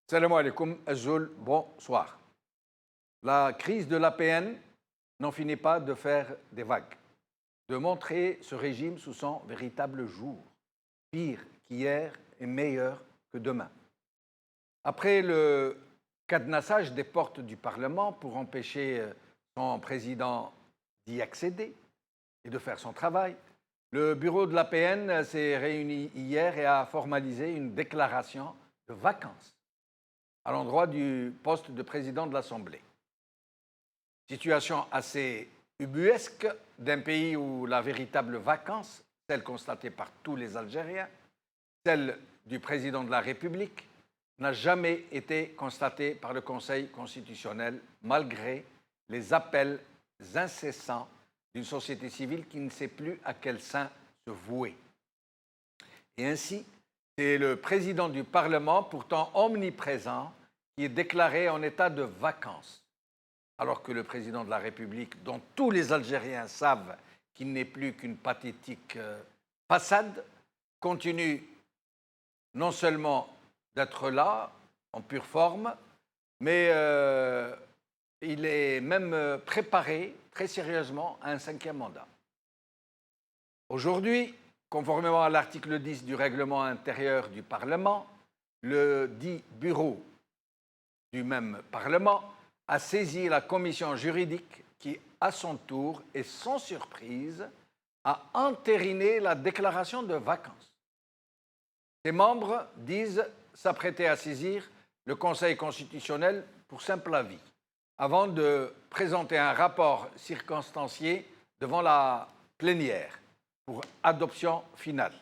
Salam alaikum, Azul, bonsoir. La crise de l'APN n'en finit pas de faire des vagues, de montrer ce régime sous son véritable jour, pire qu'hier et meilleur que demain. Après le cadenassage des portes du Parlement pour empêcher son président d'y accéder et de faire son travail, le bureau de l'APN s'est réuni hier et a formalisé une déclaration de vacances à l'endroit du poste de président de l'Assemblée. Situation assez ubuesque d'un pays où la véritable vacance, celle constatée par tous les Algériens, celle du président de la République, n'a jamais été constatée par le Conseil constitutionnel, malgré les appels incessants d'une société civile qui ne sait plus à quel sein se vouer. Et ainsi, c'est le président du Parlement, pourtant omniprésent, qui est déclaré en état de vacances, alors que le président de la République, dont tous les Algériens savent qu'il n'est plus qu'une pathétique façade, continue non seulement d'être là, en pure forme, mais il est même préparé très sérieusement à un 5e mandat. Aujourd'hui, conformément à l'article 10 du règlement intérieur du Parlement, le dit bureau du même Parlement a saisi la commission juridique qui, à son tour et sans surprise, a entériné la déclaration de vacances. Ses membres disent s'apprêter à saisir le Conseil constitutionnel pour simple avis, avant de présenter un rapport circonstancié devant la plénière pour adoption finale,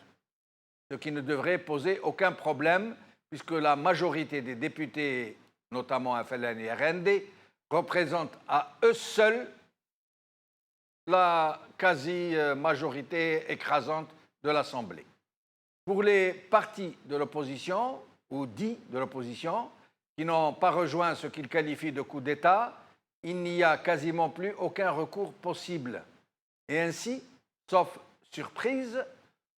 ce qui ne devrait poser aucun problème puisque la majorité des députés, notamment FLN et RND, représentent à eux seuls la quasi-majorité écrasante de l'Assemblée. Pour les partis de l'opposition, ou dits de l'opposition, qui n'ont pas rejoint ce qu'ils qualifient de coup d'État, il n'y a quasiment plus aucun recours possible. Et ainsi, sauf surprise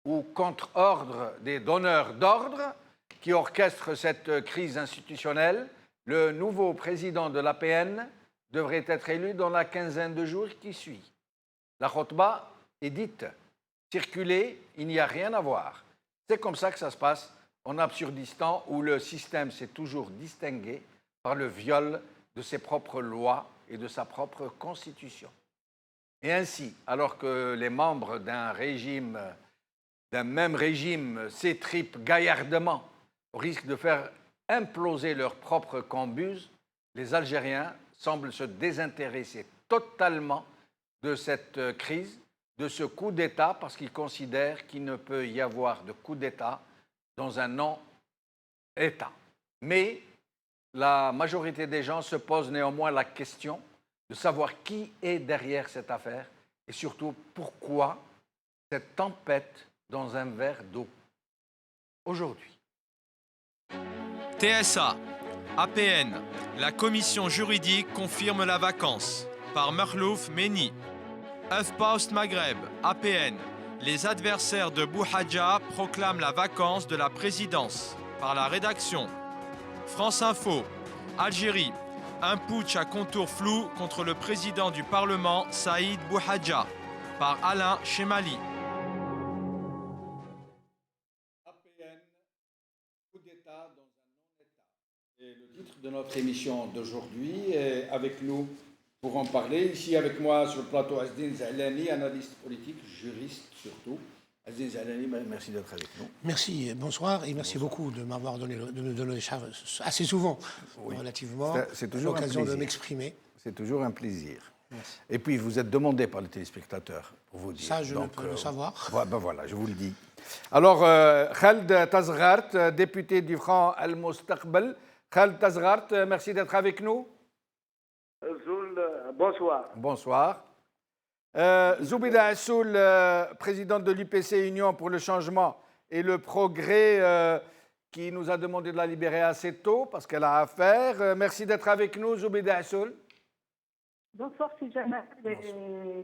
ou contre-ordre des donneurs d'ordre qui orchestrent cette crise institutionnelle, le nouveau président de l'APN devrait être élu dans la quinzaine de jours qui suit. La khotba est dite. Circuler, il n'y a rien à voir. C'est comme ça que ça se passe en Absurdistan, où le système s'est toujours distingué par le viol de ses propres lois et de sa propre constitution. Et ainsi, alors que les membres d'un même régime s'étripent gaillardement au risque de faire imploser leur propre cambuse, les Algériens semblent se désintéresser totalement de cette crise, de ce coup d'État, parce qu'ils considèrent qu'il ne peut y avoir de coup d'État dans un non-État. Mais la majorité des gens se posent néanmoins la question de savoir qui est derrière cette affaire et surtout pourquoi cette tempête dans un verre d'eau. Aujourd'hui. TSA, APN, la commission juridique confirme la vacance, par Merlouf Meni. HuffPost Maghreb, APN, les adversaires de Bouhadja proclament la vacance de la présidence, par la rédaction. France Info, Algérie, un putsch à contours flous contre le président du Parlement, Saïd Bouhadja, par Alain Chemali. APN, coup d'État dans un non-État. C'est le titre de notre émission d'aujourd'hui. Et avec nous, pour en parler, ici avec moi sur le plateau, Azdine Zahlani, analyste politique, juriste surtout. Azdine Zahlani, merci d'être avec nous. Merci, bonsoir, et merci beaucoup de m'avoir donné de me donner assez souvent, relativement, l'occasion de m'exprimer. C'est toujours un plaisir. Merci. Et puis, vous êtes demandé par les téléspectateurs, pour vous dire. Ça, je ne peux le savoir. Voilà, je vous le dis. Alors, Khald Tazghart, député du Front Al-Mustaqbal. Khald Tazghart, merci d'être avec nous. Bonsoir. Bonsoir. Zoubida Assoul, présidente de l'UPC Union pour le changement et le progrès, qui nous a demandé de la libérer assez tôt parce qu'elle a affaire. Merci d'être avec nous, Zoubida Assoul. Bonsoir, Sylvain.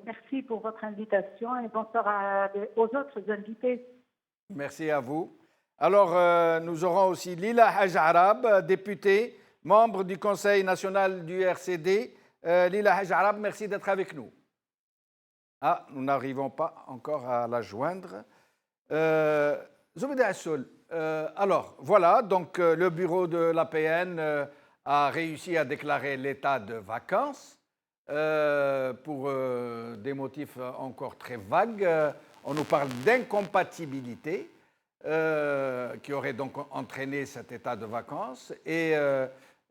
Merci pour votre invitation et bonsoir aux autres invités. Merci à vous. Alors, nous aurons aussi Lila Haj Arab, députée, membre du Conseil national du RCD. Lila Haj Arab, merci d'être avec nous. Ah, nous n'arrivons pas encore à la joindre. Zoubida Assoul, alors voilà, donc le bureau de l'APN a réussi à déclarer l'état de vacances pour des motifs encore très vagues. On nous parle d'incompatibilité qui aurait donc entraîné cet état de vacances. Et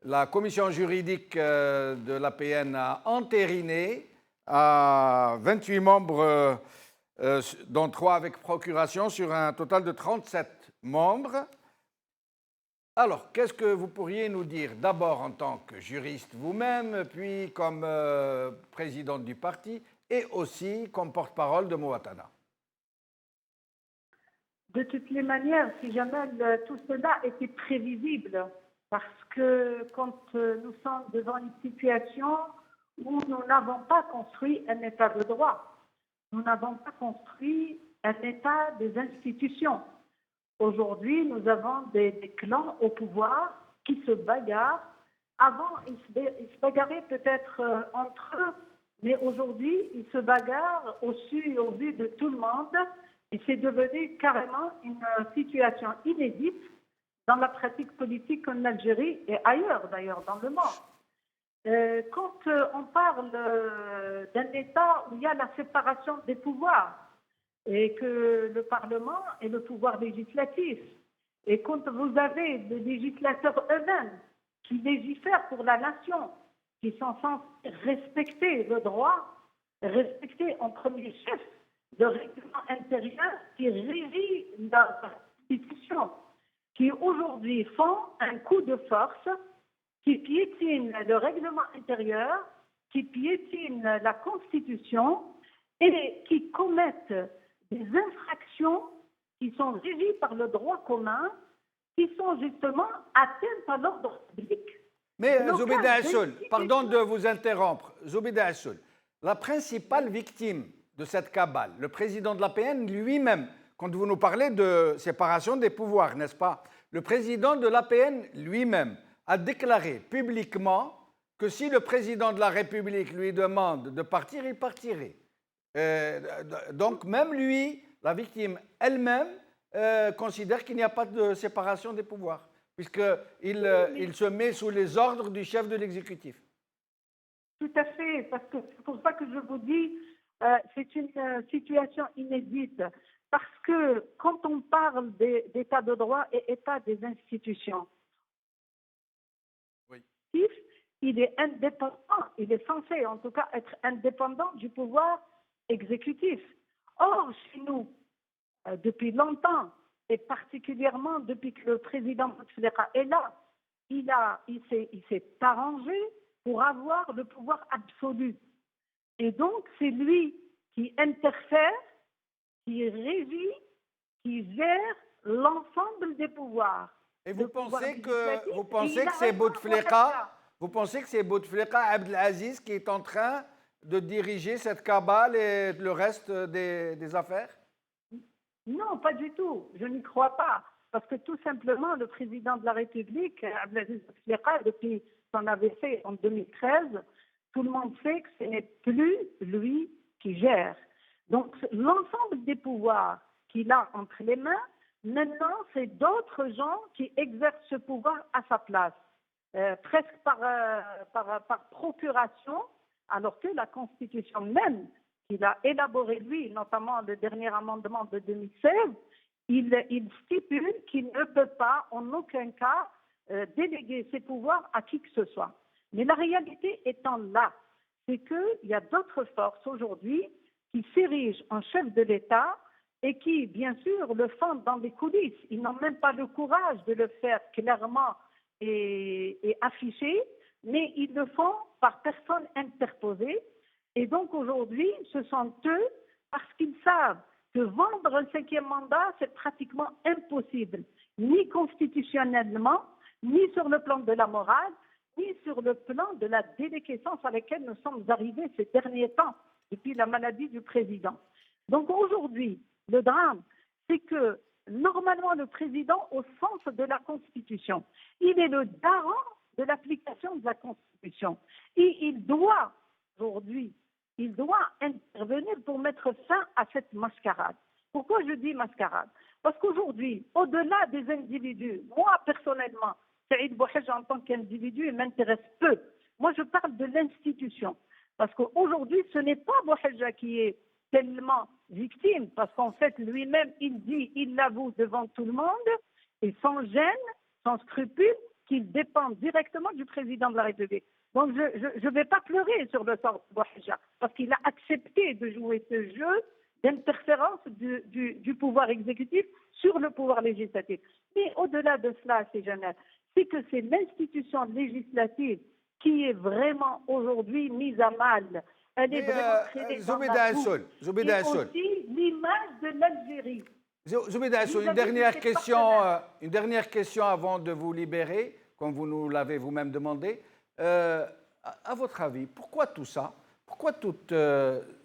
la commission juridique de l'APN a entériné à 28 membres, dont 3 avec procuration, sur un total de 37 membres. Alors, qu'est-ce que vous pourriez nous dire, d'abord en tant que juriste vous-même, puis comme présidente du parti, et aussi comme porte-parole de Mouatana? De toutes les manières, si jamais tout cela était prévisible, parce que quand nous sommes devant une situation où nous n'avons pas construit un état de droit, nous n'avons pas construit un état des institutions. Aujourd'hui, nous avons des clans au pouvoir qui se bagarrent. Avant, ils se bagarraient peut-être entre eux, mais aujourd'hui, ils se bagarrent au vu de tout le monde. Et c'est devenu carrément une situation inédite dans la pratique politique en Algérie et ailleurs d'ailleurs dans le monde. Quand on parle d'un État où il y a la séparation des pouvoirs et que le Parlement est le pouvoir législatif, et quand vous avez des législateurs eux-mêmes qui légifèrent pour la nation, qui sont censés respecter le droit, respecter en premier chef le règlement intérieur qui régit la Constitution, qui aujourd'hui font un coup de force, qui piétine le règlement intérieur, qui piétine la Constitution et qui commettent des infractions qui sont régies par le droit commun, qui sont justement atteintes à l'ordre public. Mais Zoubida Assoul, pardon de vous interrompre, Zoubida Assoul, la principale victime de cette cabale, le président de l'APN lui-même, quand vous nous parlez de séparation des pouvoirs, n'est-ce pas? Le président de l'APN lui-même a déclaré publiquement que si le président de la République lui demande de partir, il partirait. Donc même lui, la victime elle-même, considère qu'il n'y a pas de séparation des pouvoirs, puisqu'il se met sous les ordres du chef de l'exécutif. Tout à fait, parce que c'est pour ça que je vous dis, c'est une situation inédite, parce que quand on parle d'état de droit et état des institutions, oui, il est indépendant, il est censé en tout cas être indépendant du pouvoir exécutif. Or, chez nous, depuis longtemps, et particulièrement depuis que le président Bouteflika est là, il s'est arrangé pour avoir le pouvoir absolu. Et donc, c'est lui qui interfère, qui régit, qui gère l'ensemble des pouvoirs. Et vous pensez que c'est Bouteflika, vous pensez que c'est Bouteflika Abdelaziz qui est en train de diriger cette cabale et le reste des affaires? Non, pas du tout. Je n'y crois pas. Parce que tout simplement, le président de la République, Abdelaziz Bouteflika, depuis son avait fait en 2013, tout le monde sait que ce n'est plus lui qui gère. Donc, l'ensemble des pouvoirs qu'il a entre les mains, maintenant, c'est d'autres gens qui exercent ce pouvoir à sa place, presque par procuration, alors que la Constitution même qu'il a élaborée, lui, notamment le dernier amendement de 2016, il stipule qu'il ne peut pas, en aucun cas, déléguer ses pouvoirs à qui que ce soit. Mais la réalité étant là, c'est qu'il y a d'autres forces aujourd'hui qui s'érigent en chef de l'État et qui, bien sûr, le font dans les coulisses. Ils n'ont même pas le courage de le faire clairement et affiché, mais ils le font par personne interposée. Et donc aujourd'hui, ce sont eux, parce qu'ils savent que vendre un 5e mandat, c'est pratiquement impossible, ni constitutionnellement, ni sur le plan de la morale, ni sur le plan de la déliquescence à laquelle nous sommes arrivés ces derniers temps, depuis la maladie du président. Donc aujourd'hui, le drame, c'est que normalement le président au sens de la Constitution. Il est le garant de l'application de la Constitution. Et il doit, aujourd'hui, intervenir pour mettre fin à cette mascarade. Pourquoi je dis mascarade? Parce qu'aujourd'hui, au-delà des individus, moi personnellement, Saïd Bouhadja en tant qu'individu, il m'intéresse peu. Moi, je parle de l'institution. Parce qu'aujourd'hui, ce n'est pas Bouhadja qui est tellement victime, parce qu'en fait, lui-même, il l'avoue devant tout le monde, et sans gêne, sans scrupule, qu'il dépend directement du président de la République. Donc, je ne vais pas pleurer sur le sort de Bouhadja, parce qu'il a accepté de jouer ce jeu d'interférence du pouvoir exécutif sur le pouvoir législatif. Mais au-delà de cela, c'est que c'est l'institution législative qui est vraiment aujourd'hui mise à mal. Elle est vraiment traînée dans la boue. Et aussi l'image de l'Algérie. Zoubeda Assoul, une dernière question avant de vous libérer, comme vous nous l'avez vous-même demandé. À votre avis, pourquoi tout ça? Pourquoi toutes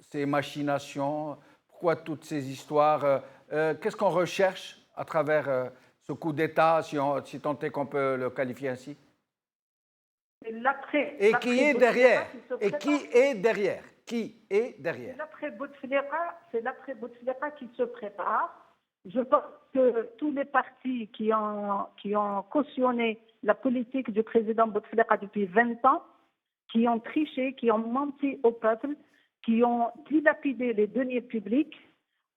ces machinations? Pourquoi toutes ces histoires? Qu'est-ce qu'on recherche à travers ce coup d'État, si tant est qu'on peut le qualifier ainsi? Et qui est derrière? Qui est derrière? C'est l'après Bouteflika qui se prépare. Je pense que tous les partis qui ont cautionné la politique du président Bouteflika depuis 20 ans, qui ont triché, qui ont menti au peuple, qui ont dilapidé les deniers publics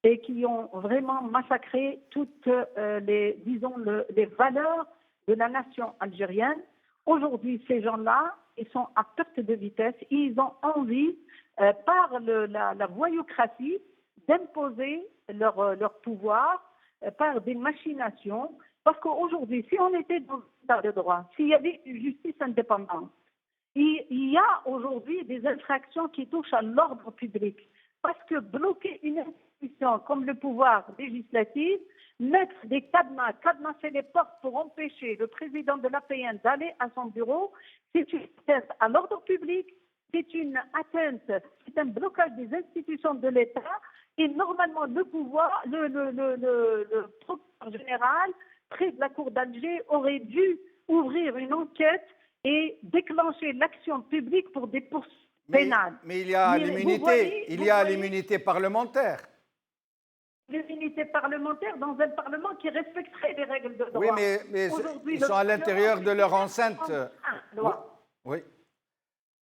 et qui ont vraiment massacré toutes les valeurs de la nation algérienne. Aujourd'hui, ces gens-là, ils sont à perte de vitesse. Ils ont envie, par la voyoucratie, d'imposer leur pouvoir par des machinations. Parce qu'aujourd'hui, si on était dans l'état de droit, s'il y avait une justice indépendante, il y a aujourd'hui des infractions qui touchent à l'ordre public. Parce que bloquer une institution comme le pouvoir législatif, mettre des cadenasser les portes pour empêcher le président de l'APN d'aller à son bureau, c'est une atteinte à l'ordre public, c'est un blocage des institutions de l'État. Et normalement, le pouvoir, le procureur général, près de la Cour d'Alger, aurait dû ouvrir une enquête et déclencher l'action publique pour des poursuites pénales. Mais il y a l'immunité parlementaire. L'immunité parlementaire dans un parlement qui respecterait les règles de droit. Oui, mais ils sont à l'intérieur de leur enceinte. Oui.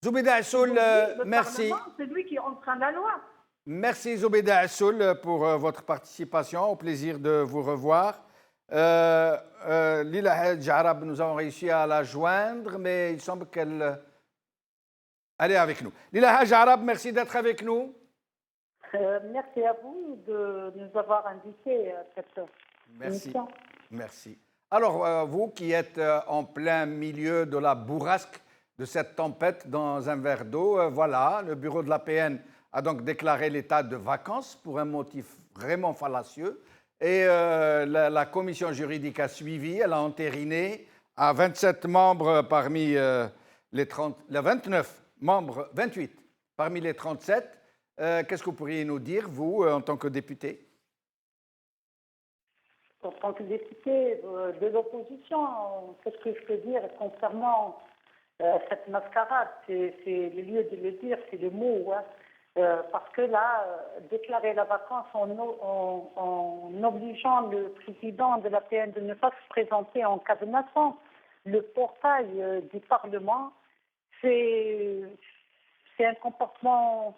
Zoubeda Assoul, merci. C'est lui qui enfreint la loi. Merci Zoubeda Assoul pour votre participation. Au plaisir de vous revoir. Lila Hadj Arab, nous avons réussi à la joindre, mais il semble qu'elle est avec nous. Lila Hadj Arab, merci d'être avec nous. Merci à vous de nous avoir invités à cette émission. Merci. Alors, vous qui êtes en plein milieu de la bourrasque de cette tempête dans un verre d'eau, voilà, le bureau de l'APN a donc déclaré l'état de vacances pour un motif vraiment fallacieux. Et la commission juridique a suivi, elle a entériné à 27 membres parmi les 29 membres, 28 parmi les 37. Qu'est-ce que vous pourriez nous dire, vous, en tant que député? En tant que député de l'opposition, qu'est-ce que je peux dire concernant cette mascarade? C'est le lieu de le dire, c'est le mot. Hein. Parce que là, déclarer la vacance en obligeant le président de l'APN de ne pas se présenter en cadenassant le portail du Parlement, c'est un comportement,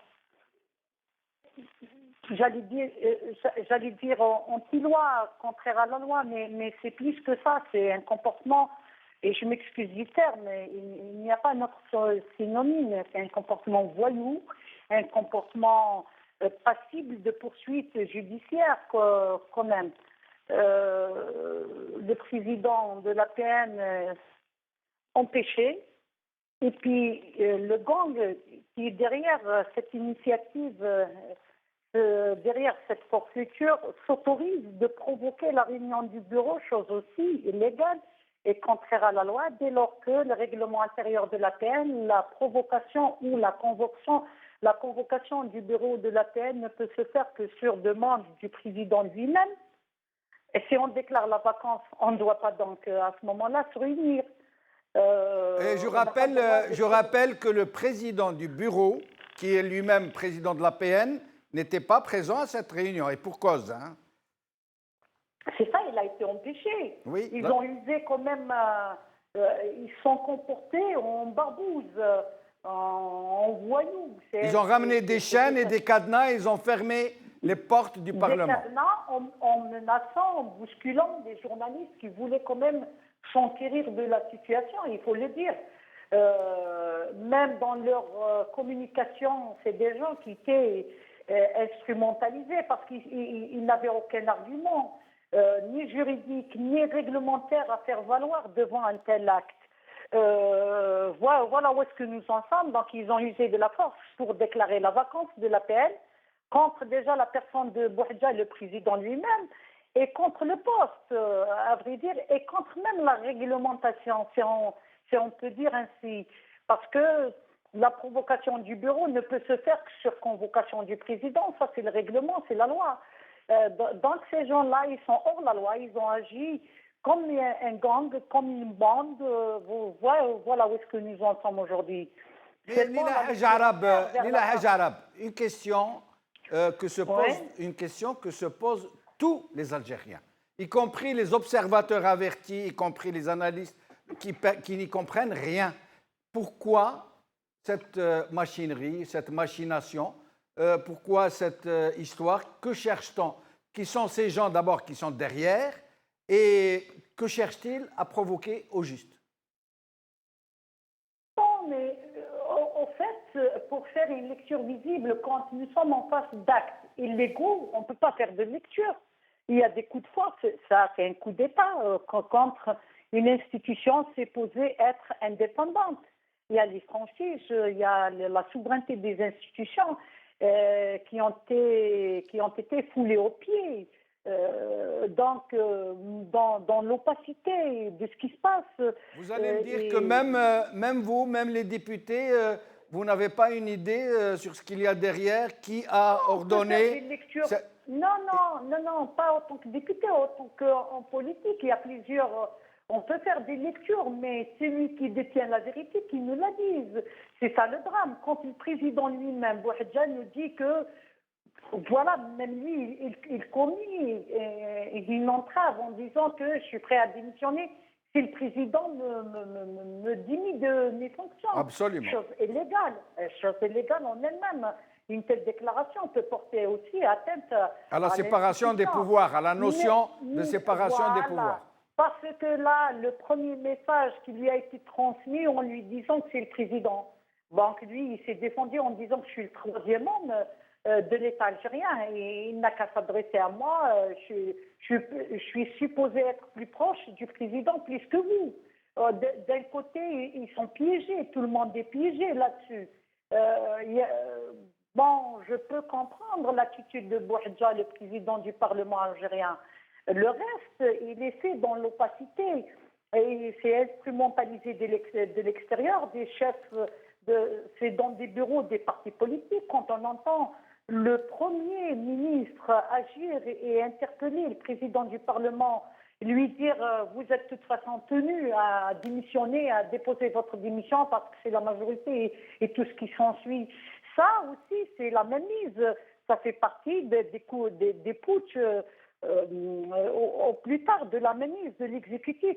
j'allais dire anti-loi, contraire à la loi, mais c'est plus que ça, c'est un comportement, et je m'excuse du terme, mais il n'y a pas notre synonyme, c'est un comportement voyou, un comportement passible de poursuites judiciaires quand même. Le président de l'APN empêché, et puis le gang qui est derrière cette initiative, derrière cette forfaiture, s'autorise de provoquer la réunion du bureau, chose aussi illégale et contraire à la loi, dès lors que le règlement intérieur de l'APN, la provocation ou la convocation du bureau de l'APN ne peut se faire que sur demande du président lui-même. Et si on déclare la vacance, on ne doit pas donc à ce moment-là se réunir. Et je rappelle que le président du bureau, qui est lui-même président de l'APN, n'était pas présent à cette réunion, et pour cause. Hein. C'est ça, il a été empêché. Oui, ils ont usé quand même, ils sont comportés en barbouze, en voyous. Ils ont ramené des chaînes et des cadenas, et ils ont fermé les portes du Parlement. Des cadenas en menaçant, en bousculant des journalistes qui voulaient quand même s'enquérir de la situation, il faut le dire. Même dans leur communication, c'est des gens qui étaient instrumentalisés parce qu'ils n'avaient aucun argument, ni juridique, ni réglementaire à faire valoir devant un tel acte. Voilà où est-ce que nous en sommes. Donc ils ont usé de la force pour déclarer la vacance de l'APN contre déjà la personne de Bouhadja, le président lui-même, et contre le poste, à vrai dire, et contre même la réglementation, si on peut dire ainsi. Parce que la provocation du bureau ne peut se faire que sur convocation du président. Ça, c'est le règlement, c'est la loi. Donc ces gens-là, ils sont hors la loi, ils ont agi comme un gang, comme une bande. Voilà où est-ce que nous en sommes aujourd'hui. Lila Haj Arab, une question que se posent tous les Algériens, y compris les observateurs avertis, y compris les analystes qui n'y comprennent rien. Pourquoi cette machinerie, cette machination, pourquoi cette histoire? Que cherche-t-on? Qui sont ces gens d'abord qui sont derrière et que cherchent-ils à provoquer au juste? Non, mais au fait, pour faire une lecture visible, quand nous sommes en face d'actes illégaux, on ne peut pas faire de lecture. Il y a des coups de force, ça c'est un coup d'État contre une institution supposée être indépendante. Il y a les franchises, il y a la souveraineté des institutions qui ont été foulées aux pieds. Donc, dans l'opacité de ce qui se passe. Vous allez me dire que même vous, même les députés, vous n'avez pas une idée sur ce qu'il y a derrière, qui a ordonné... Non, pas en tant que député, en tant qu'en politique. Il y a plusieurs... On peut faire des lectures, mais celui qui détient la vérité, qui nous la dise. C'est ça le drame. Quand le président lui-même, Bouhadja, nous dit que, voilà, même lui, il commit une entrave en disant que je suis prêt à démissionner si le président me démit de mes fonctions. Absolument. Chose illégale en elle-même. Une telle déclaration peut porter aussi atteinte à la séparation des pouvoirs, à la notion de séparation des pouvoirs. Parce que là, le premier message qui lui a été transmis en lui disant que c'est le président. Donc lui, il s'est défendu en disant que je suis le troisième homme de l'État algérien et il n'a qu'à s'adresser à moi. Je suis supposé être plus proche du président plus que vous. D'un côté, ils sont piégés, tout le monde est piégé là-dessus. Bon, je peux comprendre l'attitude de Bouhadja, le président du Parlement algérien. Le reste, il est fait dans l'opacité et c'est instrumentalisé de l'extérieur, des chefs, c'est dans des bureaux des partis politiques. Quand on entend le Premier ministre agir et interpeller le président du Parlement, lui dire vous êtes de toute façon tenu à démissionner, à déposer votre démission parce que c'est la majorité et tout ce qui s'ensuit. Ça aussi, c'est la mainmise. Ça fait partie des putschs. Au plus tard de la mainmise de l'exécutif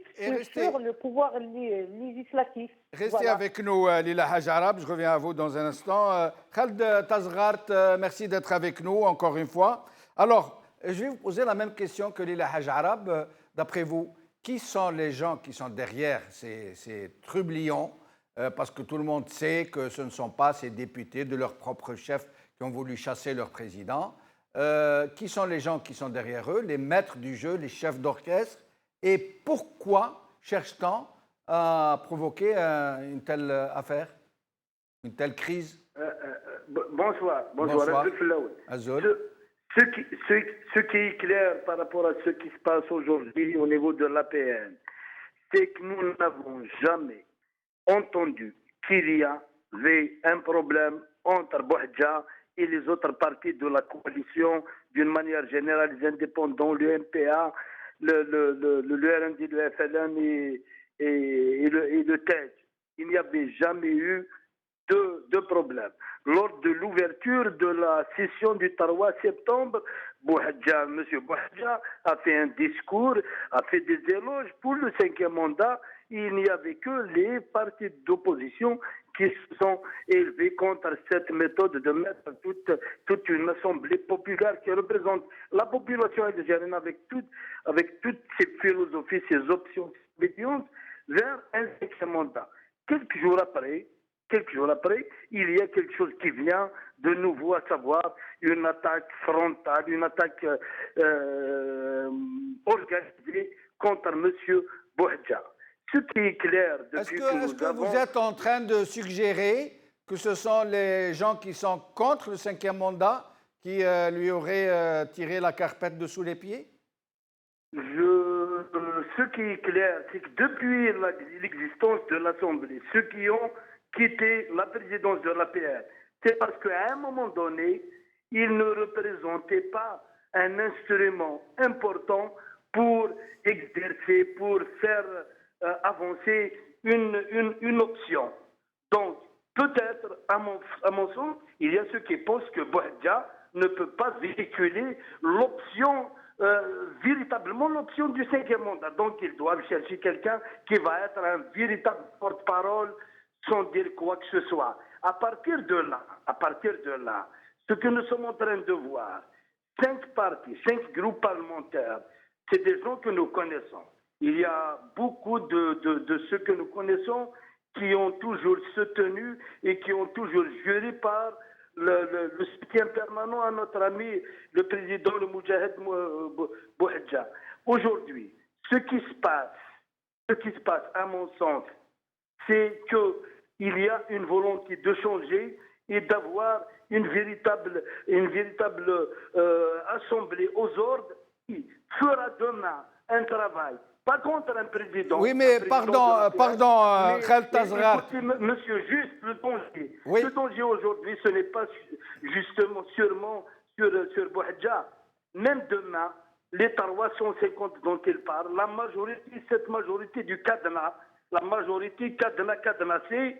sur le pouvoir législatif. Restez avec nous, Lila Haj Arab. Je reviens à vous dans un instant. Khaled Tazghart, merci d'être avec nous encore une fois. Alors, je vais vous poser la même question que Lila Haj Arab. D'après vous, qui sont les gens qui sont derrière ces trublions? Parce que tout le monde sait que ce ne sont pas ces députés de leur propre chef qui ont voulu chasser leur président. Qui sont les gens qui sont derrière eux, les maîtres du jeu, les chefs d'orchestre, et pourquoi cherche-t-on à provoquer une telle affaire, une telle crise? Bonsoir. Azol. Ce qui est clair par rapport à ce qui se passe aujourd'hui au niveau de l'APN, c'est que nous n'avons jamais entendu qu'il y avait un problème entre Bouhadja et les autres partis de la coalition, d'une manière générale, les indépendants, le MPA, le RND, le FLN et le TEJ. Il n'y avait jamais eu de problème. Lors de l'ouverture de la session du 3 septembre, M. Bouhadja a fait un discours, a fait des éloges pour le 5e mandat. Il n'y avait que les partis d'opposition qui se sont élevés contre cette méthode de mettre toute une assemblée populaire qui représente la population algérienne avec toutes ses philosophies, ses options, ses obédiences, vers un 5e mandat. Quelques jours après, il y a quelque chose qui vient de nouveau, à savoir une attaque frontale, une attaque organisée contre M. Bouhadja. Ce qui est clair depuis Est-ce que vous êtes en train de suggérer que ce sont les gens qui sont contre le 5e mandat qui lui auraient tiré la carpette dessous les pieds? Ce qui est clair, c'est que depuis l'existence de l'Assemblée, ceux qui ont quitté la présidence de l'APR, c'est parce qu'à un moment donné, ils ne représentaient pas un instrument important pour exercer, pour faire avancer une option. Donc, peut-être, à mon sens, il y a ceux qui pensent que Bouhadja ne peut pas véhiculer l'option, véritablement l'option du 5e mandat. Donc, ils doivent chercher quelqu'un qui va être un véritable porte-parole sans dire quoi que ce soit. À partir de là, ce que nous sommes en train de voir, 5 partis, 5 groupes parlementaires, c'est des gens que nous connaissons. Il y a beaucoup de ceux que nous connaissons qui ont toujours soutenu et qui ont toujours juré par le soutien permanent à notre ami, le président, le Moudjahid Bouhadja. Aujourd'hui, ce qui se passe, à mon sens, c'est qu'il y a une volonté de changer et d'avoir une véritable assemblée aux ordres qui fera demain un travail. Pas contre un président. Oui, mais pardon, Khaled Tasghar. Monsieur, juste le danger. Oui. Le danger aujourd'hui, ce n'est pas justement sûrement sur Bouhadja. Même demain, les 350 dont il parle, cette majorité du cadenas, la majorité cadenassée,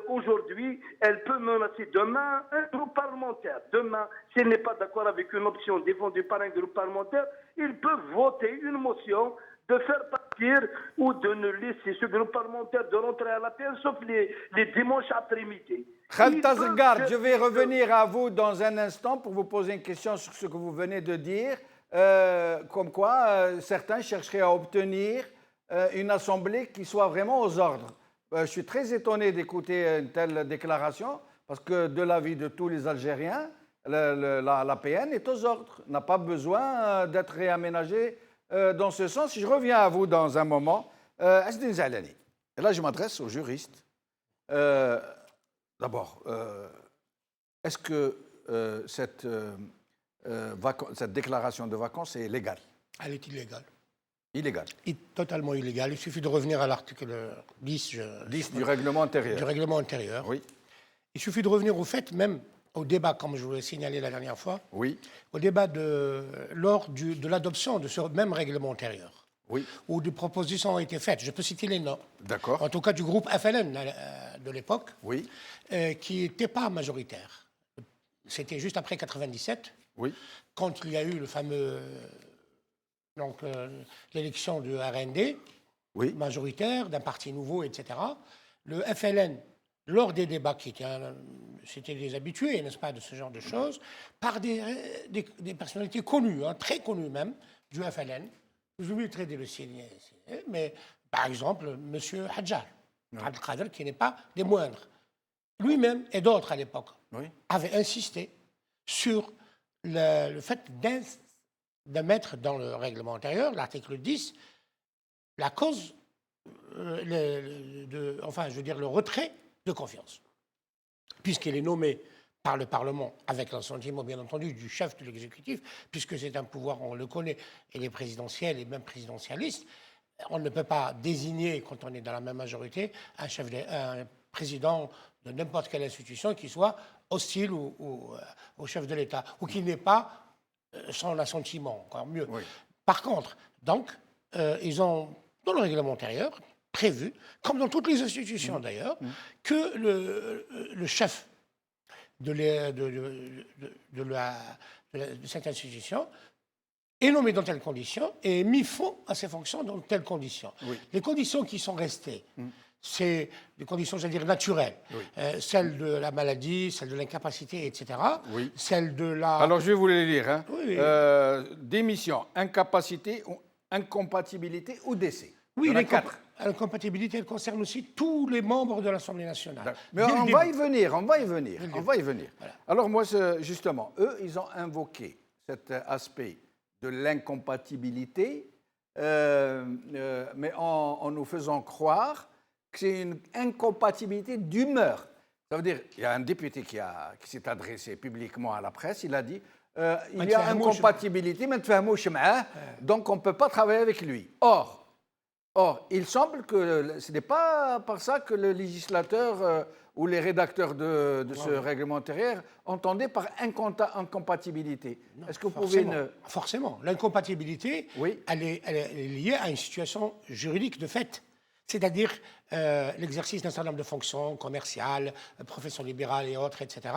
aujourd'hui, elle peut menacer demain un groupe parlementaire. Demain, s'il n'est pas d'accord avec une option défendue par un groupe parlementaire, ils peuvent voter une motion de faire partir ou de ne laisser ce groupe parlementaire de rentrer à la paix, sauf les dimanches après-midi. Khaled Tasghar, je vais revenir à vous dans un instant pour vous poser une question sur ce que vous venez de dire, comme quoi certains chercheraient à obtenir une assemblée qui soit vraiment aux ordres. Je suis très étonné d'écouter une telle déclaration parce que de l'avis de tous les Algériens, l'APN est aux ordres, n'a pas besoin d'être réaménagée dans ce sens. Je reviens à vous dans un moment. Asdine Zalani, et là je m'adresse aux juristes. D'abord, est-ce que cette déclaration de vacances est légale? Elle est illégale. Illégale. Totalement illégale. Il suffit de revenir à l'article 10, 10 du règlement intérieur. Du règlement intérieur. Oui. Il suffit de revenir au fait, même au débat, comme je vous l'ai signalé la dernière fois, oui. Au débat lors de l'adoption de ce même règlement intérieur, oui. Où des propositions ont été faites. Je peux citer les noms. D'accord. En tout cas, du groupe FLN de l'époque, oui. Qui n'était pas majoritaire. C'était juste après 97, oui. Quand il y a eu le fameux... l'élection du RND, oui. Majoritaire, d'un parti nouveau, etc. Le FLN, lors des débats c'était des habitués, n'est-ce pas, de ce genre de choses, par des personnalités connues, très connues même, du FLN. Je vais traiter le signer, mais par exemple, M. Hadjar, Abdelkader, qui n'est pas des moindres. Lui-même et d'autres à l'époque avaient insisté sur le fait de mettre dans le règlement intérieur, l'article 10, la cause, le retrait de confiance. Puisqu'il est nommé par le Parlement, avec l'assentiment, bien entendu, du chef de l'exécutif, puisque c'est un pouvoir, on le connaît, et les présidentiels et même présidentialistes, on ne peut pas désigner, quand on est dans la même majorité, un président de n'importe quelle institution qui soit hostile au chef de l'État, ou qui n'ait pas son assentiment, encore mieux. Oui. Par contre, donc, ils ont, dans le règlement intérieur, prévu, comme dans toutes les institutions d'ailleurs, que le chef de cette institution est nommé dans telles conditions et est mis fin à ses fonctions dans telles conditions. Oui. Les conditions qui sont restées, c'est des conditions, j'allais dire, naturelles. Celles de la maladie, celles de l'incapacité, etc. Oui. Celles de la... Alors, je vais vous les lire. Hein. Oui. Démission, incapacité, incompatibilité ou décès. Oui, Il y en a 4. L'incompatibilité, elle concerne aussi tous les membres de l'Assemblée nationale. Mais Dès le on début. va y venir, on va y venir, Dès le on début. va y venir. Voilà. Alors moi, justement, eux, ils ont invoqué cet aspect de l'incompatibilité, mais en nous faisant croire que c'est une incompatibilité d'humeur. Ça veut dire, il y a un député qui s'est adressé publiquement à la presse, il a dit, il y a incompatibilité, donc on ne peut pas travailler avec lui. Or, il semble que ce n'est pas par ça que le législateur ou les rédacteurs de ce règlement intérieur entendaient par incompatibilité. Est-ce que vous pouvez... Forcément. L'incompatibilité, Oui. elle est liée à une situation juridique de fait. C'est-à-dire l'exercice d'un certain nombre de fonctions commerciales, professions libérales et autres, etc.,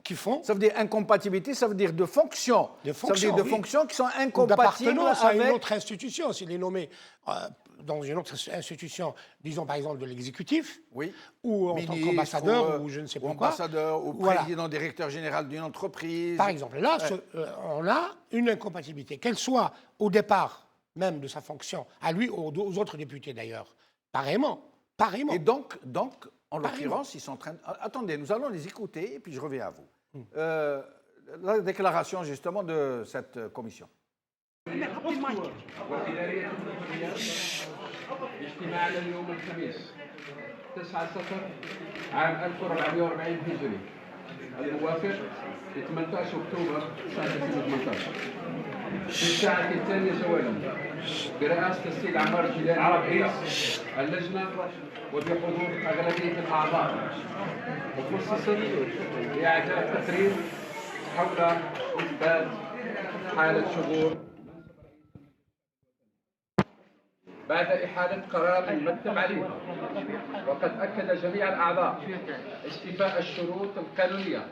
qui font... Ça veut dire incompatibilité, ça veut dire de fonctions. De Ça veut dire de oui. fonctions qui sont Ou incompatibles d'appartenance à avec... une autre institution. S'il est nommé dans une autre institution, disons par exemple de l'exécutif, Oui. ou en tant qu'ambassadeur, ou je ne sais pas quoi. Ambassadeur, ou Voilà. président, directeur général d'une entreprise. Par exemple, là, on a une incompatibilité, qu'elle soit au départ même de sa fonction, à lui ou aux autres députés d'ailleurs, pareillement. Et donc en l'occurrence, ils sont en train... Attendez, nous allons les écouter, et puis je reviens à vous. La déclaration, justement, de cette commission. اجتماعنا اليوم الخميس 9 صفر عام 1440 هجري الموافق ل 18 اكتوبر سنه 2018 في الساعه الثانيه زوالا برئاسه السيد عمار الجيلاني رئيس اللجنه وبحضور اغلبيه الاعضاء وخصصت لاعداد تقرير حول اثبات حاله شغور بعد إحالة قرار المكتب عليها وقد أكد جميع الأعضاء استيفاء الشروط القانونية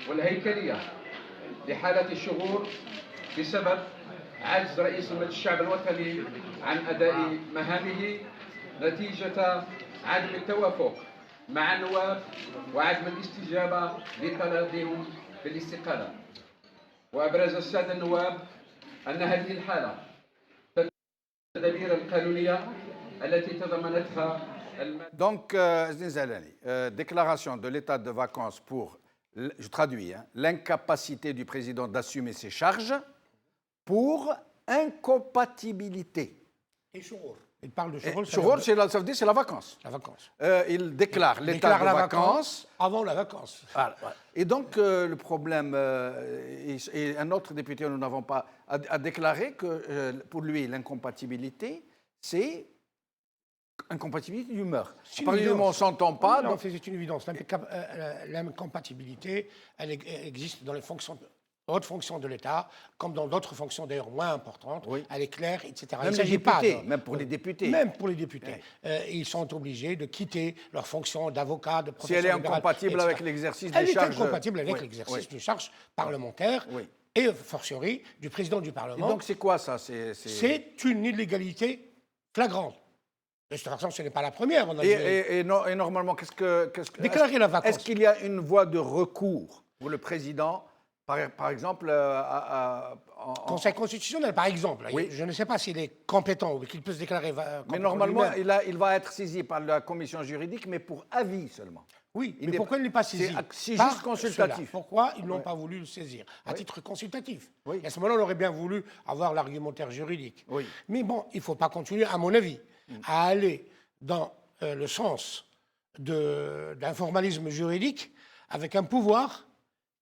والهيكلية لحالة الشغور بسبب عجز رئيس مجلس الشعب الوطني عن أداء مهامه نتيجة عدم التوافق مع النواب وعدم الاستجابة لطلبهم بالاستقالة. وأبرز السادة النواب أن هذه الحالة التدابير القانونية التي تضمنتها Donc, déclaration de l'état de vacances pour, je traduis, l'incapacité du président d'assumer ses charges pour incompatibilité. Et Chourour. Il parle de Chourour. Chourour, ça veut dire c'est la vacance. La vacance. Il déclare l'état de vacances. Avant la vacance. Voilà. Et donc, le problème, et un autre député, nous n'avons pas, a déclaré que pour lui, l'incompatibilité, c'est incompatibilité d'humeur. À partir du moment où on ne s'entend pas... Non, c'est une évidence. L'incompatibilité, elle existe dans les fonctions, hautes fonctions de l'État, comme dans d'autres fonctions d'ailleurs moins importantes. Oui. Elle est claire, etc. Même, même pour les députés. Même pour les députés. Ils sont obligés de quitter leur fonction d'avocat, de professeur si elle est libéral, incompatible etc. avec l'exercice des charges... Elle est incompatible avec l'exercice des charges parlementaires et, fortiori, du président du Parlement. Et donc, c'est quoi ça? C'est une illégalité flagrante. De toute façon, ce n'est pas la première. Et normalement, qu'est-ce que déclarer la vacance. Est-ce qu'il y a une voie de recours pour le président, par exemple, Conseil constitutionnel, par exemple. Oui. Je ne sais pas s'il est compétent ou qu'il peut se déclarer. Mais normalement, il va être saisi par la commission juridique, mais pour avis seulement. Oui, mais pourquoi il n'est pas saisi? C'est juste consultatif. Pourquoi ils n'ont pas voulu le saisir? À titre consultatif. Oui. Et à ce moment-là, on aurait bien voulu avoir l'argumentaire juridique. Oui. Mais bon, il ne faut pas continuer, à mon avis, à aller dans le sens d'un formalisme juridique avec un pouvoir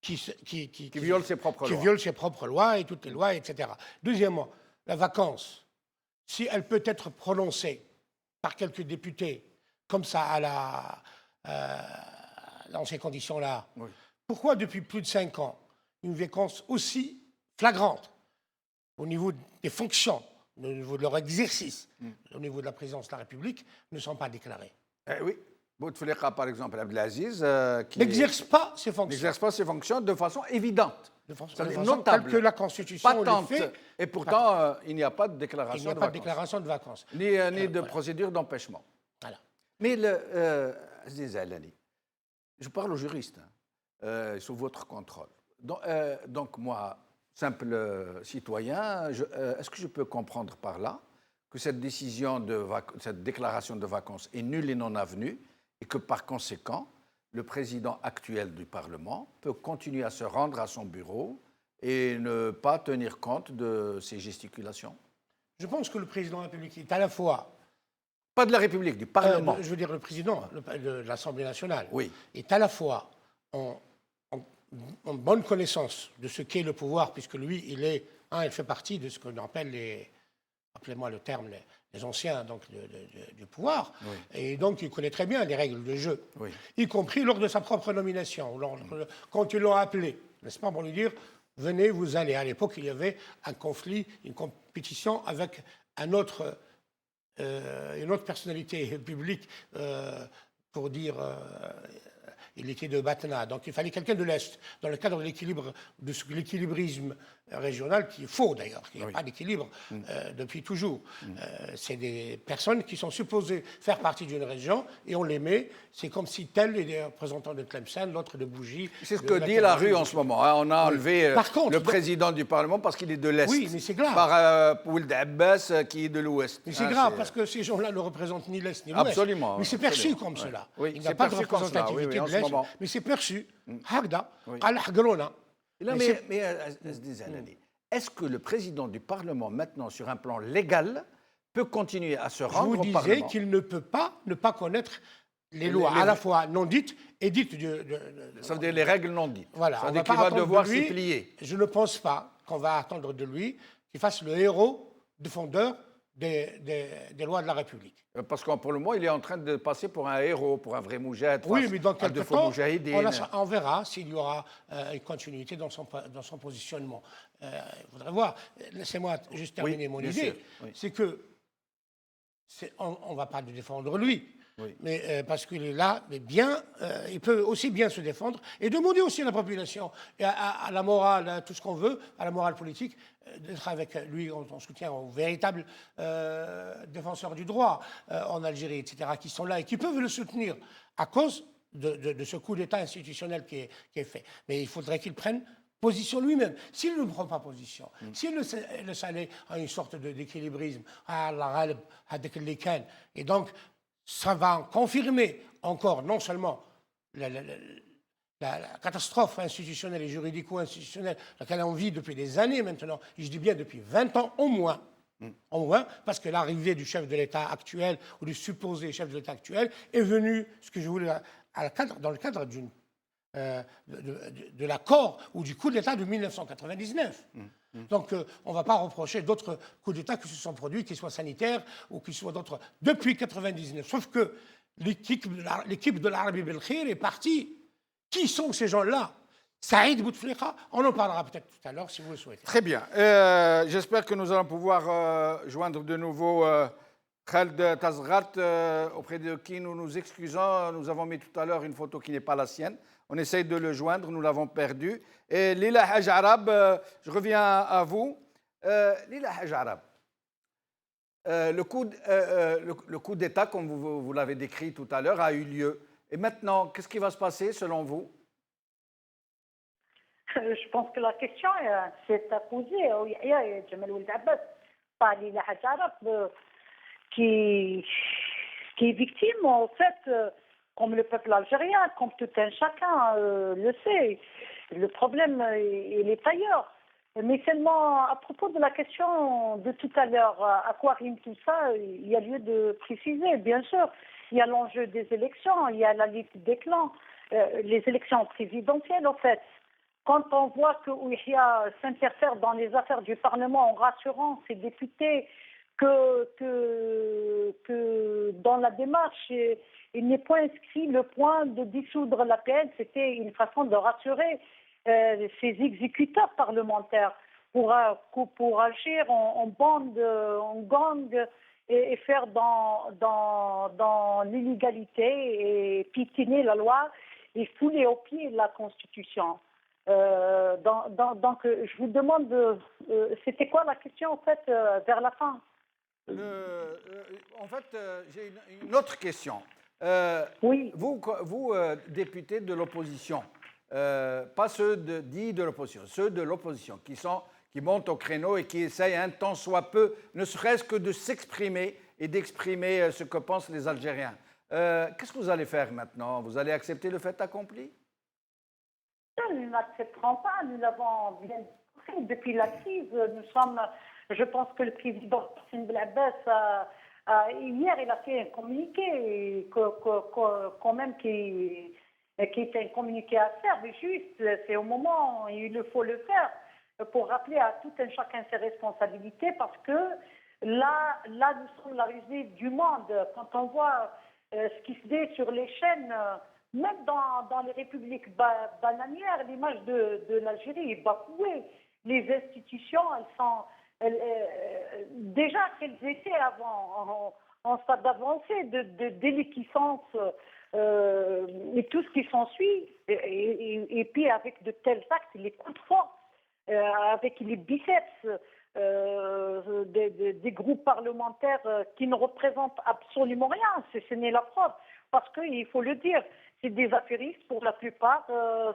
qui viole ses propres lois. Qui viole ses propres lois et toutes les lois, etc. Deuxièmement, la vacance, si elle peut être prononcée par quelques députés, comme ça dans ces conditions-là, pourquoi depuis plus de 5 ans une vacance aussi flagrante au niveau des fonctions, au niveau de leur exercice, au niveau de la présidence de la République, ne sont pas déclarés. Oui. Bouteflika, par exemple, Abdelaziz, qui N'exerce pas ses fonctions. n'exerce pas ses fonctions de façon évidente. De façon Notable. telle que la Constitution Patente. le fait. Et pourtant, il n'y a pas de Il déclaration n'y a de pas de vacances. déclaration de vacances. Ni de Voilà. procédure d'empêchement. Voilà. Mais, Aziz Alani, je parle aux juristes, sous votre contrôle. Donc moi, simple citoyen, est-ce que je peux comprendre par là que cette décision cette déclaration de vacances est nulle et non avenue et que par conséquent, le président actuel du Parlement peut continuer à se rendre à son bureau et ne pas tenir compte de ses gesticulations? Je pense que le président de la République est à la fois... Pas de la République, du Parlement. je veux dire le président de l'Assemblée nationale Oui. est à la fois en bonne connaissance de ce qu'est le pouvoir, puisque lui, il fait partie de ce qu'on appelle appelez-moi le terme, les anciens donc, du pouvoir, Oui. et donc il connaît très bien les règles de jeu, Oui. y compris lors de sa propre nomination, quand ils l'ont appelé, n'est-ce pas, pour lui dire, venez, vous allez. À l'époque, il y avait un conflit, une compétition avec une autre personnalité publique, pour dire... il était de Batna, donc il fallait quelqu'un de l'Est, dans le cadre de l'équilibrisme régional, qui est faux d'ailleurs, il n'y a pas d'équilibre depuis toujours. C'est des personnes qui sont supposées faire partie d'une région, et on les met, c'est comme si tel est des représentants de Tlemcen, l'autre de Bougie. C'est ce que dit la rue en ce moment. Hein. On a enlevé Par contre, le président du Parlement parce qu'il est de l'Est. Oui, mais c'est grave. Par Ould Abbas qui est de l'Ouest. Mais c'est grave, parce que ces gens-là ne représentent ni l'Est ni l'Ouest. Absolument. Mais c'est perçu absolument. comme cela. Oui, Il n'y c'est a pas de perçu comme cela, représentativité oui, en de ce l'Est, moment. mais c'est perçu. Hagda, Oui. al-Hagrona. Là, mais Aziz Alani, est-ce que le président du Parlement, maintenant, sur un plan légal, peut continuer à se Je rendre vous au disais Parlement? qu'il ne peut pas ne pas connaître les lois, à la fois non dites et dites. Ça veut dire les règles non dites. Voilà, Ça on veut dire va pas qu'il va attendre devoir de lui. s'y plier. Je ne pense pas qu'on va attendre de lui qu'il fasse le héros défendeur des lois de la République. Parce que pour le moment, il est en train de passer pour un héros, pour un vrai moujahid. Oui, mais dans face à de quelques faux temps, moujahidines. on verra s'il y aura une continuité dans son positionnement. Il faudrait voir. Laissez-moi juste terminer mon bien idée. sûr, oui. C'est que on ne va pas le défendre lui. Oui. Mais parce qu'il est là, mais bien, il peut aussi bien se défendre et demander aussi à la population, et à la morale, à tout ce qu'on veut, à la morale politique, d'être avec lui en soutien aux véritables défenseurs du droit en Algérie, etc., qui sont là et qui peuvent le soutenir à cause de ce coup d'État institutionnel qui est fait. Mais il faudrait qu'il prenne position lui-même. S'il ne prend pas position, s'il laisse aller à une sorte d'équilibrisme, et donc ça va confirmer encore non seulement la catastrophe institutionnelle et juridico-institutionnelle laquelle on vit depuis des années maintenant, et je dis bien depuis 20 ans au moins, parce que l'arrivée du chef de l'État actuel, ou du supposé chef de l'État actuel, est venue, ce que je voulais, dans le cadre de l'accord ou du coup d'État de 1999. Donc on ne va pas reprocher d'autres coups d'État qui se sont produits, qu'ils soient sanitaires ou qu'ils soient d'autres, depuis 1999. Sauf que l'équipe de l'Arabie Belkhir est partie. Qui sont ces gens-là? Saïd Bouteflika, on en parlera peut-être tout à l'heure si vous le souhaitez. Très bien. J'espère que nous allons pouvoir joindre de nouveau Khaled Tazghart, auprès de qui nous nous excusons. Nous avons mis tout à l'heure une photo qui n'est pas la sienne. On essaye de le joindre, nous l'avons perdu. Et Lila Haj Arab, je reviens à vous. Lila Haj Arab, le coup d'État, comme vous l'avez décrit tout à l'heure, a eu lieu. Et maintenant, qu'est-ce qui va se passer selon vous? Je pense que la question s'est posée au Yahya et Jamal Ould Abbas par Lila Haj Arab, qui est victime, en fait, comme le peuple algérien, comme tout un chacun le sait. Le problème, il est ailleurs. Mais seulement à propos de la question de tout à l'heure, à quoi rime tout ça, il y a lieu de préciser, bien sûr. Il y a l'enjeu des élections, il y a la liste des clans, les élections présidentielles, en fait. Quand on voit que Ouihia s'interfère dans les affaires du Parlement en rassurant ses députés que dans la démarche, il n'est pas inscrit le point de dissoudre l'APN, c'était une façon de rassurer ces exécuteurs parlementaires. pour agir en bande, en gang et faire dans l'illégalité et piétiner la loi et fouler aux pieds la Constitution. Donc, je vous demande, c'était quoi la question en fait vers la fin? En fait, j'ai une autre question. Oui. Vous députés de l'opposition, pas ceux dits de l'opposition, ceux de l'opposition qui montent au créneau et qui essayent un tant soit peu, ne serait-ce que de s'exprimer et d'exprimer ce que pensent les Algériens. Qu'est-ce que vous allez faire maintenant? Vous allez accepter le fait accompli? Nous n'accepterons pas, nous l'avons bien compris depuis la crise. Je pense que le président Hassan Blabès, hier, il a fait un communiqué, quand même, qui est un communiqué à faire, mais juste, c'est au moment où il faut le faire pour rappeler à tout un chacun ses responsabilités, parce que là, nous sommes la risée du monde. Quand on voit ce qui se dit sur les chaînes, même dans les républiques bananières, l'image de l'Algérie est bafouée. Les institutions, déjà qu'elles étaient avant en stade d'avancée, de déliquescence et tout ce qui s'ensuit, et puis avec de tels actes, les coups de force, avec les biceps des groupes parlementaires qui ne représentent absolument rien, ce n'est la preuve. Parce qu'il faut le dire, c'est des affairistes pour la plupart,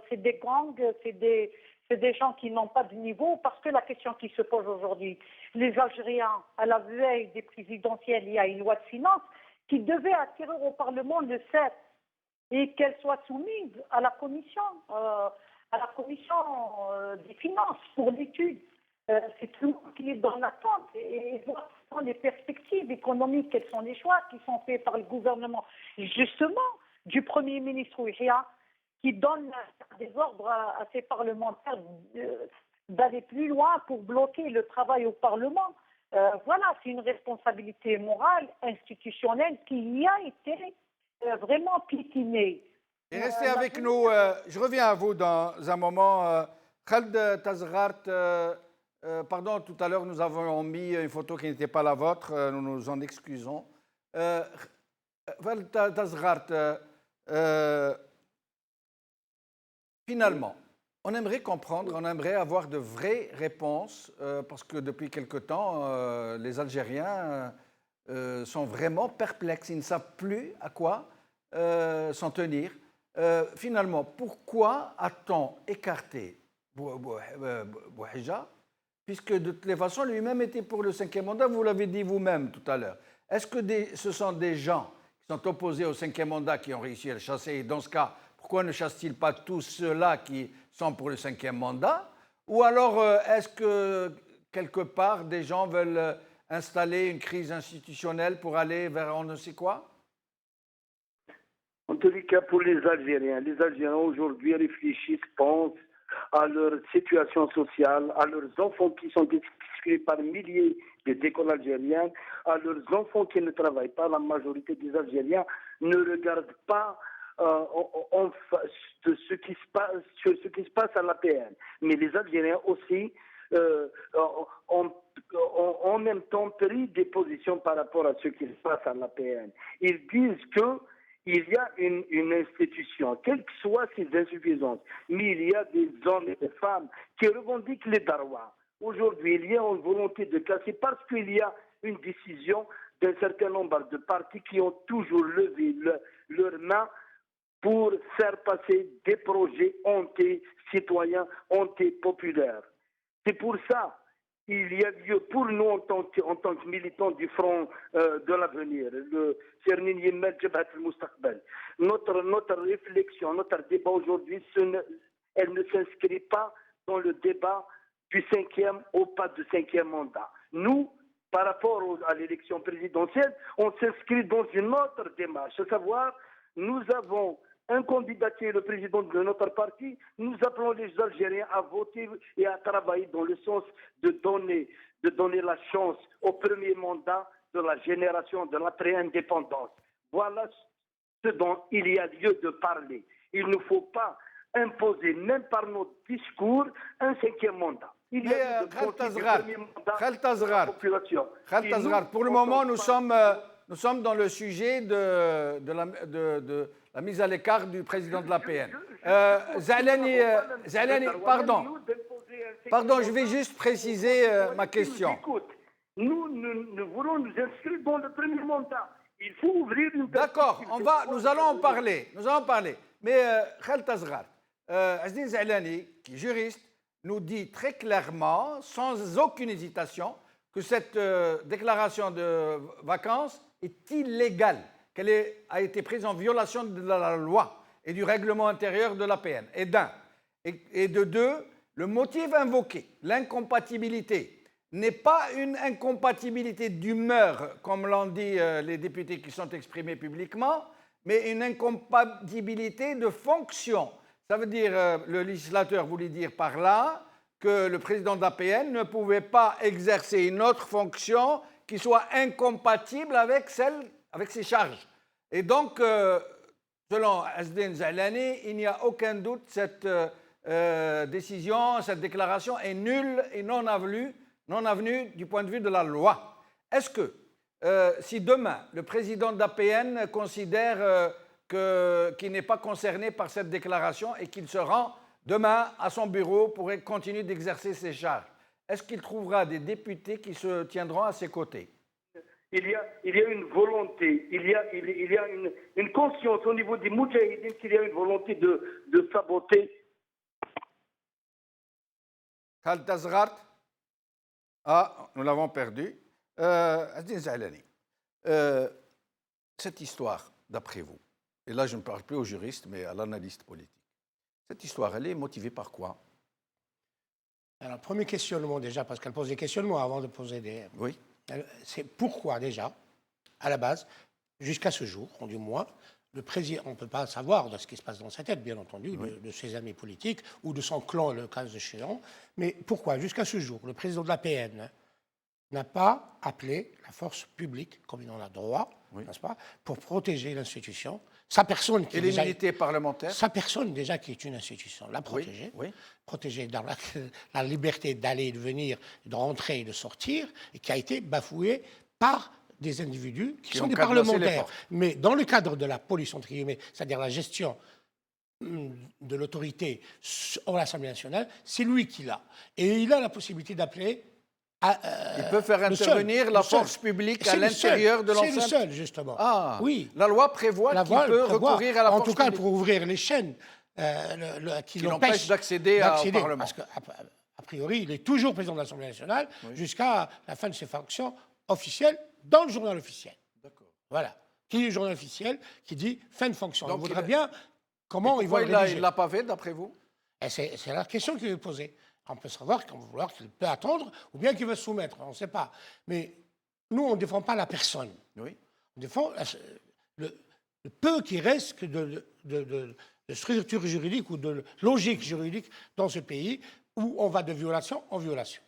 c'est des gangs, c'est des gens qui n'ont pas de niveau, parce que la question qui se pose aujourd'hui, les Algériens, à la veille des présidentielles, il y a une loi de finances qui devait attirer au Parlement le 7 et qu'elle soit soumise à la commission des finances pour l'étude. C'est tout le monde qui est dans l'attente et voir quelles sont les perspectives économiques, quels sont les choix qui sont faits par le gouvernement, justement, du Premier ministre Ouihia, qui donne des ordres à ses parlementaires d'aller plus loin pour bloquer le travail au Parlement. Voilà, c'est une responsabilité morale, institutionnelle qui y a été vraiment piétinée. Et restez avec nous. Je reviens à vous dans un moment. Khaled Tazghart, pardon, tout à l'heure, nous avons mis une photo qui n'était pas la vôtre. Nous nous en excusons. Khaled Tazghart, finalement, on aimerait comprendre, on aimerait avoir de vraies réponses, parce que depuis quelque temps, les Algériens sont vraiment perplexes. Ils ne savent plus à quoi s'en tenir. Finalement, pourquoi a-t-on écarté Bouhadja, puisque de toutes les façons, lui-même était pour le 5e mandat, vous l'avez dit vous-même tout à l'heure. Est-ce que ce sont des gens qui sont opposés au 5e mandat qui ont réussi à le chasser? Et dans ce cas, pourquoi ne chassent-ils pas tous ceux-là qui sont pour le 5e mandat? Ou alors, est-ce que, quelque part, des gens veulent installer une crise institutionnelle pour aller vers on ne sait quoi? En tous les cas, pour les Algériens aujourd'hui réfléchissent, pensent à leur situation sociale, à leurs enfants qui sont exclus par milliers des écoles algériennes, à leurs enfants qui ne travaillent pas. La majorité des Algériens ne regardent pas de ce qui se passe à l'APN. Mais les Algériens aussi ont en même temps pris des positions par rapport à ce qui se passe à l'APN. Ils disent qu'il y a une institution, quelles que soient ses insuffisances, mais il y a des hommes et des femmes qui revendiquent les darwa. Aujourd'hui, il y a une volonté de casser parce qu'il y a une décision d'un certain nombre de partis qui ont toujours levé leurs mains pour faire passer des projets anti-citoyens, anti-populaires. C'est pour ça qu'il y a lieu pour nous en tant que militants du Front de l'avenir, le Cernin Yemel Jabhat al-Mustaqbal. Notre réflexion, notre débat aujourd'hui, elle ne s'inscrit pas dans le débat du 5e ou pas du 5e mandat. Nous, par rapport à l'élection présidentielle, on s'inscrit dans une autre démarche, à savoir, nous avons un candidat qui est le président de notre parti, nous appelons les Algériens à voter et à travailler dans le sens de donner la chance au premier mandat de la génération de l'après-indépendance. Voilà ce dont il y a lieu de parler. Il ne faut pas imposer, même par notre discours, un 5e mandat. Il y Mais a eu de Khaled profit du Asghar, premier mandat Khaled de la Asghar, population. Khaled Et nous, Asghar, pour le on moment, entend nous sommes dans le sujet de la mise à l'écart du président de l'APN. Zalani, pardon, je vais juste préciser ma question. Nous voulons nous inscrire dans le premier mandat. Il faut ouvrir une D'accord, perspective. nous allons en parler. Nous allons en parler. Mais Khaled Asghar, Azdine Zalani, qui est juriste, nous dit très clairement, sans aucune hésitation, que cette déclaration de vacances est illégale, qu'elle a été prise en violation de la loi et du règlement intérieur de l'APN. Et de deux, le motif invoqué, l'incompatibilité, n'est pas une incompatibilité d'humeur, comme l'ont dit les députés qui sont exprimés publiquement, mais une incompatibilité de fonction. Ça veut dire, le législateur voulait dire par là que le président de l'APN ne pouvait pas exercer une autre fonction qui soit incompatible avec ses charges. Et donc, selon Azdine Zalani, il n'y a aucun doute, cette décision, cette déclaration est nulle et non avenue du point de vue de la loi. Est-ce que, si demain, le président de l'APN considère qu'il n'est pas concerné par cette déclaration et qu'il se rend demain à son bureau pour continuer d'exercer ses charges, est-ce qu'il trouvera des députés qui se tiendront à ses côtés? Il y a une volonté, il y a une conscience au niveau des Moudjahidines qu'il y a une volonté de saboter. Khaled Asghar, nous l'avons perdu. Azdine Zalani, cette histoire, d'après vous, et là je ne parle plus aux juristes, mais à l'analyste politique, cette histoire, elle est motivée par quoi? Alors, premier questionnement déjà, parce qu'elle pose des questionnements avant de poser des... Oui. C'est pourquoi déjà, à la base, jusqu'à ce jour, du moins, le président, on ne peut pas savoir de ce qui se passe dans sa tête, bien entendu, oui, de ses amis politiques ou de son clan, le cas échéant, mais pourquoi, jusqu'à ce jour, le président de l'APN n'a pas appelé la force publique, comme il en a droit, oui, n'est-ce pas, pour protéger l'institution, sa personne qui et est les déjà, militaires parlementaires? sa personne déjà qui est une institution, la protéger, oui, oui, protéger dans la liberté d'aller, de venir, de rentrer et de sortir, et qui a été bafouée par des individus qui sont des parlementaires. Mais dans le cadre de la police, entre guillemets, c'est-à-dire la gestion de l'autorité à l'Assemblée nationale, c'est lui qui l'a. Et il a la possibilité d'appeler... il peut faire intervenir la force publique à l'intérieur de l'enceinte. C'est le seul, justement. Ah, oui. La loi prévoit qu'il peut recourir à la force publique. En tout cas, pour ouvrir les chaînes qui l'empêchent d'accéder au Parlement. Parce qu'a priori, il est toujours président de l'Assemblée nationale jusqu'à la fin de ses fonctions officielles dans le journal officiel. D'accord. Voilà. Qui est le journal officiel qui dit fin de fonction. Donc, on voudrait bien comment il va le rédiger. Il ne l'a pas fait, d'après vous? C'est la question qui est posée. On peut savoir qu'on va vouloir qu'il peut attendre ou bien qu'il va se soumettre. On ne sait pas. Mais nous, on ne défend pas la personne. Oui. On défend le peu qui reste de structure juridique ou de logique juridique dans ce pays où on va de violation en violation.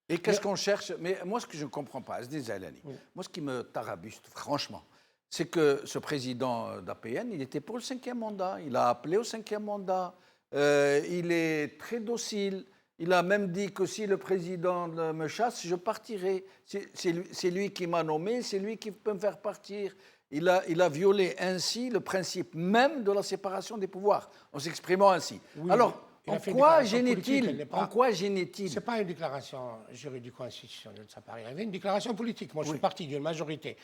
Et qu'est-ce qu'on cherche? Mais moi, ce que je ne comprends pas, Azdine Zalani, moi, ce qui me tarabuste, franchement, c'est que ce président d'APN, il était pour le 5e mandat. Il a appelé au 5e mandat. Il est très docile. Il a même dit que si le président me chasse, je partirai. C'est lui qui m'a nommé, c'est lui qui peut me faire partir. Il a violé ainsi le principe même de la séparation des pouvoirs, en s'exprimant ainsi. Oui, alors, en quoi gênait-il? Ce n'est pas une déclaration juridico-institutionnelle de sa part. Il y avait une déclaration politique. Moi, je suis parti d'une majorité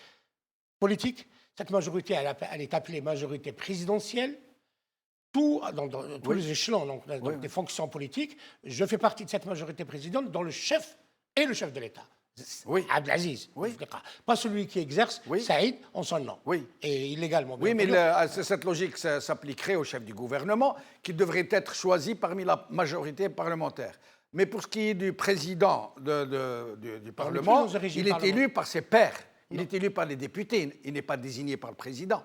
politique. Cette majorité, elle est appelée majorité présidentielle. Dans tous les échelons donc, des fonctions politiques, je fais partie de cette majorité présidente dont le chef est le chef de l'État. Abdelaziz. Pas celui qui exerce, Saïd, en son nom. Et illégalement. Oui, mais cette logique s'appliquerait au chef du gouvernement, qui devrait être choisi parmi la majorité parlementaire. Mais pour ce qui est du président du Parlement, il est élu par ses pairs. Il est élu par les députés. Il n'est pas désigné par le président.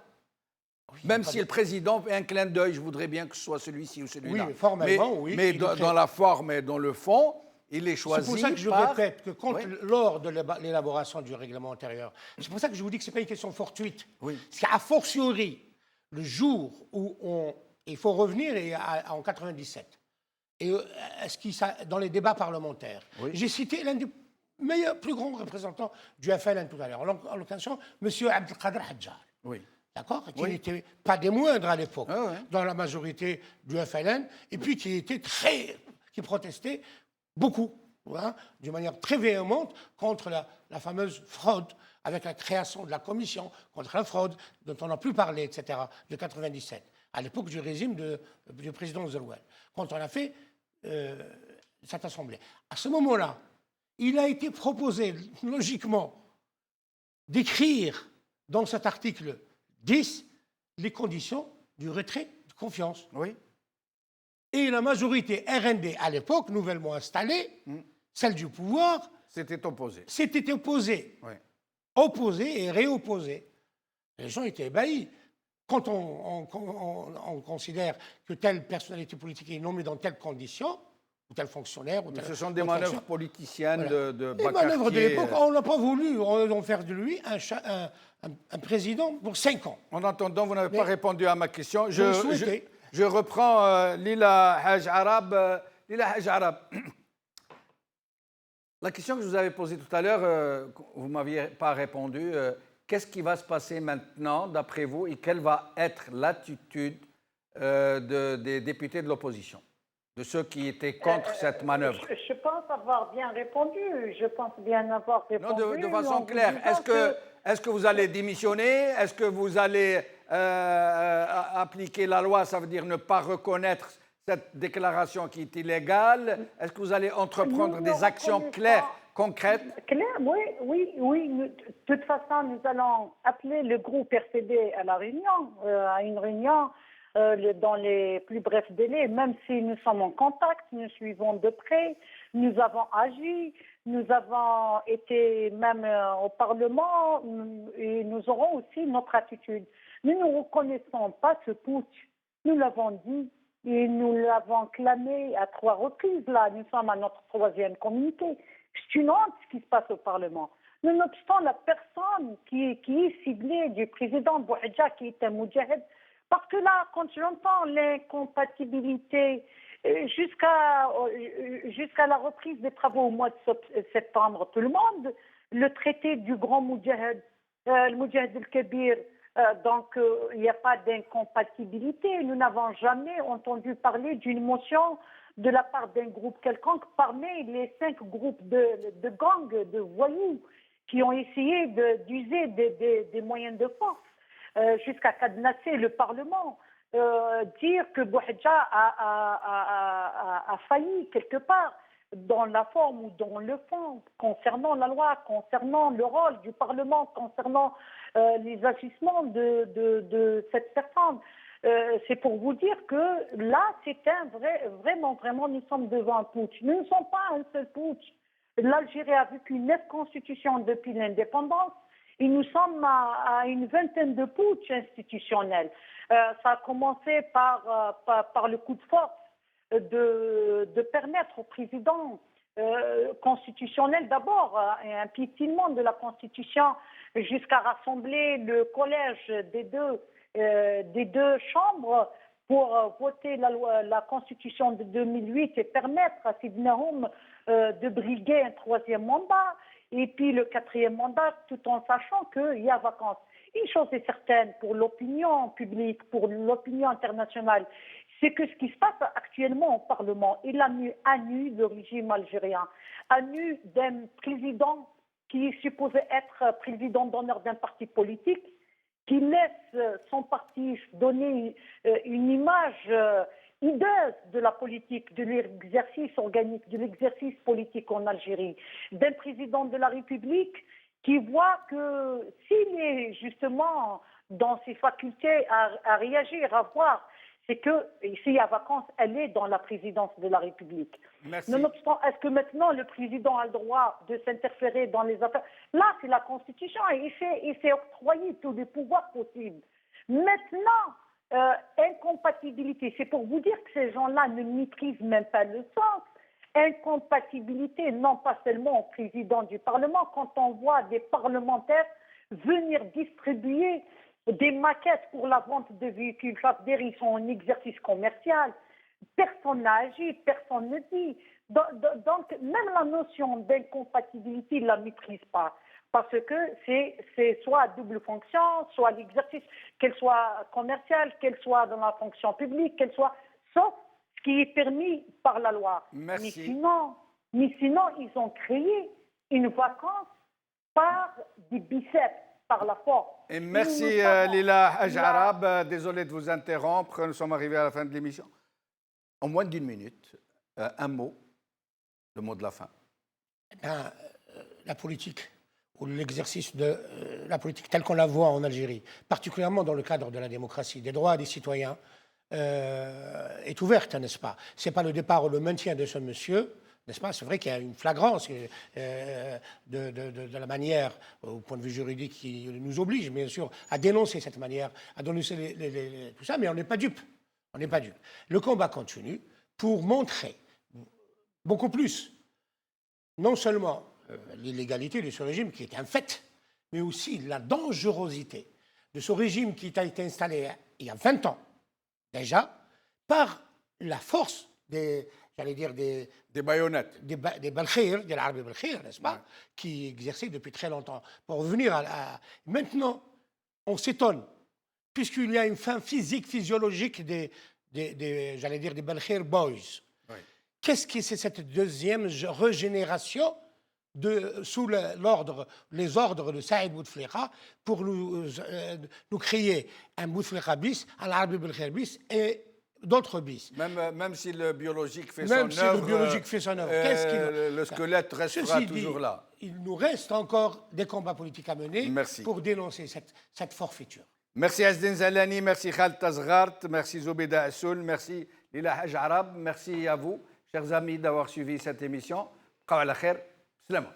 Même si le président fait un clin d'œil, je voudrais bien que ce soit celui-ci ou celui-là. Oui, formellement, oui. Mais dans la forme et dans le fond, il est choisi. C'est pour ça que je répète que lors de l'élaboration du règlement intérieur, c'est pour ça que je vous dis que ce n'est pas une question fortuite. Parce qu'a fortiori, le jour où il faut revenir en 97, et dans les débats parlementaires. Oui. J'ai cité l'un des plus grands représentants du FLN tout à l'heure, en l'occurrence, M. Abdelkader Hadjar. Oui. D'accord, qui Oui. n'était pas des moindres à l'époque, Ah ouais. dans la majorité du FLN, et puis qui protestait beaucoup, hein, d'une manière très véhémente, contre la fameuse fraude, avec la création de la commission contre la fraude, dont on n'a plus parlé, etc., de 97, à l'époque du régime du président Zerouel, quand on a fait cette assemblée. À ce moment-là, il a été proposé, logiquement, d'écrire dans cet article 10 les conditions du retrait de confiance. Oui. Et la majorité RND, à l'époque, nouvellement installée, celle du pouvoir, C'était opposé. s'était opposée. Oui. Opposée et réopposée. Les gens étaient ébahis. Quand on considère que telle personnalité politique est nommée dans telles conditions, ou tel fonctionnaire, ou Mais tel... ce sont des manœuvres politiciennes Voilà. de Les manœuvres de Bacartier. l'époque, on n'a pas voulu en faire de lui un président pour 5 ans. En attendant, vous n'avez pas répondu à ma question. Je le souhaitais. Je reprends Lila Haj Arab. Lila Haj Arab. La question que je vous avais posée tout à l'heure, vous ne m'aviez pas répondu. Qu'est-ce qui va se passer maintenant, d'après vous, et quelle va être l'attitude des députés de l'opposition, de ceux qui étaient contre cette manœuvre? Je pense avoir bien répondu. Je pense bien avoir répondu. Non, de façon en claire. vous disant Est-ce que vous allez démissionner? Est-ce que vous allez appliquer la loi? Ça veut dire ne pas reconnaître cette déclaration qui est illégale. Est-ce que vous allez entreprendre Nous des ne actions reconnaissons claires, pas. concrètes? Claire, oui. De toute façon, nous allons appeler le groupe RCD à la réunion, à une réunion dans les plus brefs délais, même si nous sommes en contact, nous suivons de près, nous avons agi, nous avons été même au Parlement et nous aurons aussi notre attitude. Nous ne reconnaissons pas ce putsch. Nous l'avons dit et nous l'avons clamé à 3 reprises. Là, nous sommes à notre 3e communiqué. C'est une honte ce qui se passe au Parlement. Nonobstant la personne qui est ciblée du président Bouhadja, qui est un moudjahid, parce que là, quand j'entends l'incompatibilité jusqu'à la reprise des travaux au mois de septembre, tout le monde, le traité du grand moudjahid, le moudjahid al-Kabir, donc il n'y a pas d'incompatibilité. Nous n'avons jamais entendu parler d'une motion de la part d'un groupe quelconque parmi les 5 groupes de gangs, de voyous, qui ont essayé d'user des moyens de force jusqu'à cadenasser le Parlement. Dire que Bouhadja a failli quelque part dans la forme ou dans le fond, concernant la loi, concernant le rôle du Parlement, concernant les agissements de cette personne. C'est pour vous dire que là, c'est vraiment, nous sommes devant un putsch. Nous ne sommes pas un seul putsch. L'Algérie a vécu 9 constitutions depuis l'indépendance et nous sommes à une vingtaine de putschs institutionnels. Ça a commencé par le coup de force de permettre au président constitutionnel d'abord un piétinement de la Constitution jusqu'à rassembler le collège des deux chambres pour voter la Constitution de 2008 et permettre à Sidna Houm de briguer un 3e mandat et puis le 4e mandat, tout en sachant qu'il y a vacances. Une chose est certaine pour l'opinion publique, pour l'opinion internationale, c'est que ce qui se passe actuellement au Parlement, il a mis à nu le régime algérien, à nu d'un président qui est supposé être président d'honneur d'un parti politique, qui laisse son parti donner une image hideuse de la politique, de l'exercice organique, de l'exercice politique en Algérie, d'un président de la République qui voit que s'il est justement dans ses facultés à réagir, à voir, c'est que s'il y a vacances, elle est dans la présidence de la République. Merci. Nonobstant, est-ce que maintenant le président a le droit de s'interférer dans les affaires? Là, c'est la Constitution et il s'est octroyé tous les pouvoirs possibles. Maintenant, incompatibilité, c'est pour vous dire que ces gens-là ne maîtrisent même pas le sens. Incompatibilité, non pas seulement au président du Parlement, quand on voit des parlementaires venir distribuer des maquettes pour la vente de véhicules. Ils sont en exercice commercial. personne n'a agi, personne ne dit. Donc, même la notion d'incompatibilité, ils ne la maîtrisent pas. Parce que c'est soit double fonction, soit l'exercice, qu'elle soit commerciale, qu'elle soit dans la fonction publique, qu'elle soit, sauf ce qui est permis par la loi. Merci. Mais sinon, ils ont créé une vacance par des biceps, par la force. Et merci Lila Haj Arab. Désolé de vous interrompre, nous sommes arrivés à la fin de l'émission. En moins d'une minute, un mot, le mot de la fin. La politique, ou l'exercice de la politique telle qu'on la voit en Algérie, particulièrement dans le cadre de la démocratie, des droits des citoyens, est ouverte, n'est-ce pas? Ce n'est pas le départ ou le maintien de ce monsieur, n'est-ce pas? C'est vrai qu'il y a une flagrance de la manière, au point de vue juridique, qui nous oblige, bien sûr, à dénoncer cette manière, à dénoncer tout ça, mais on n'est pas dupe. On n'est pas dupe. Le combat continue pour montrer beaucoup plus, non seulement l'illégalité de ce régime qui est un fait, mais aussi la dangerosité de ce régime qui a été installé il y a 20 ans, déjà, par la force des baïonnettes. Des Balkhir, de l'Arabie Balkhir, n'est-ce pas, qui exerçaient depuis très longtemps. Pour revenir Maintenant, on s'étonne, puisqu'il y a une fin physique, physiologique des Balkhir Boys. Oui. Qu'est-ce que c'est cette deuxième régénération sous les ordres de Saïd Bouteflika pour nous créer un Bouteflika bis, un Arabie Balkhir bis et d'autres bis. Même si le biologique fait son œuvre, le squelette restera toujours là. Il nous reste encore des combats politiques à mener pour dénoncer cette forfaiture. Merci Azdin Zalani, merci Khaled Tazghart, merci Zoubeda Assoul, merci Lila Haj Arab, merci à vous, chers amis, d'avoir suivi cette émission. Qawa la khair, salam.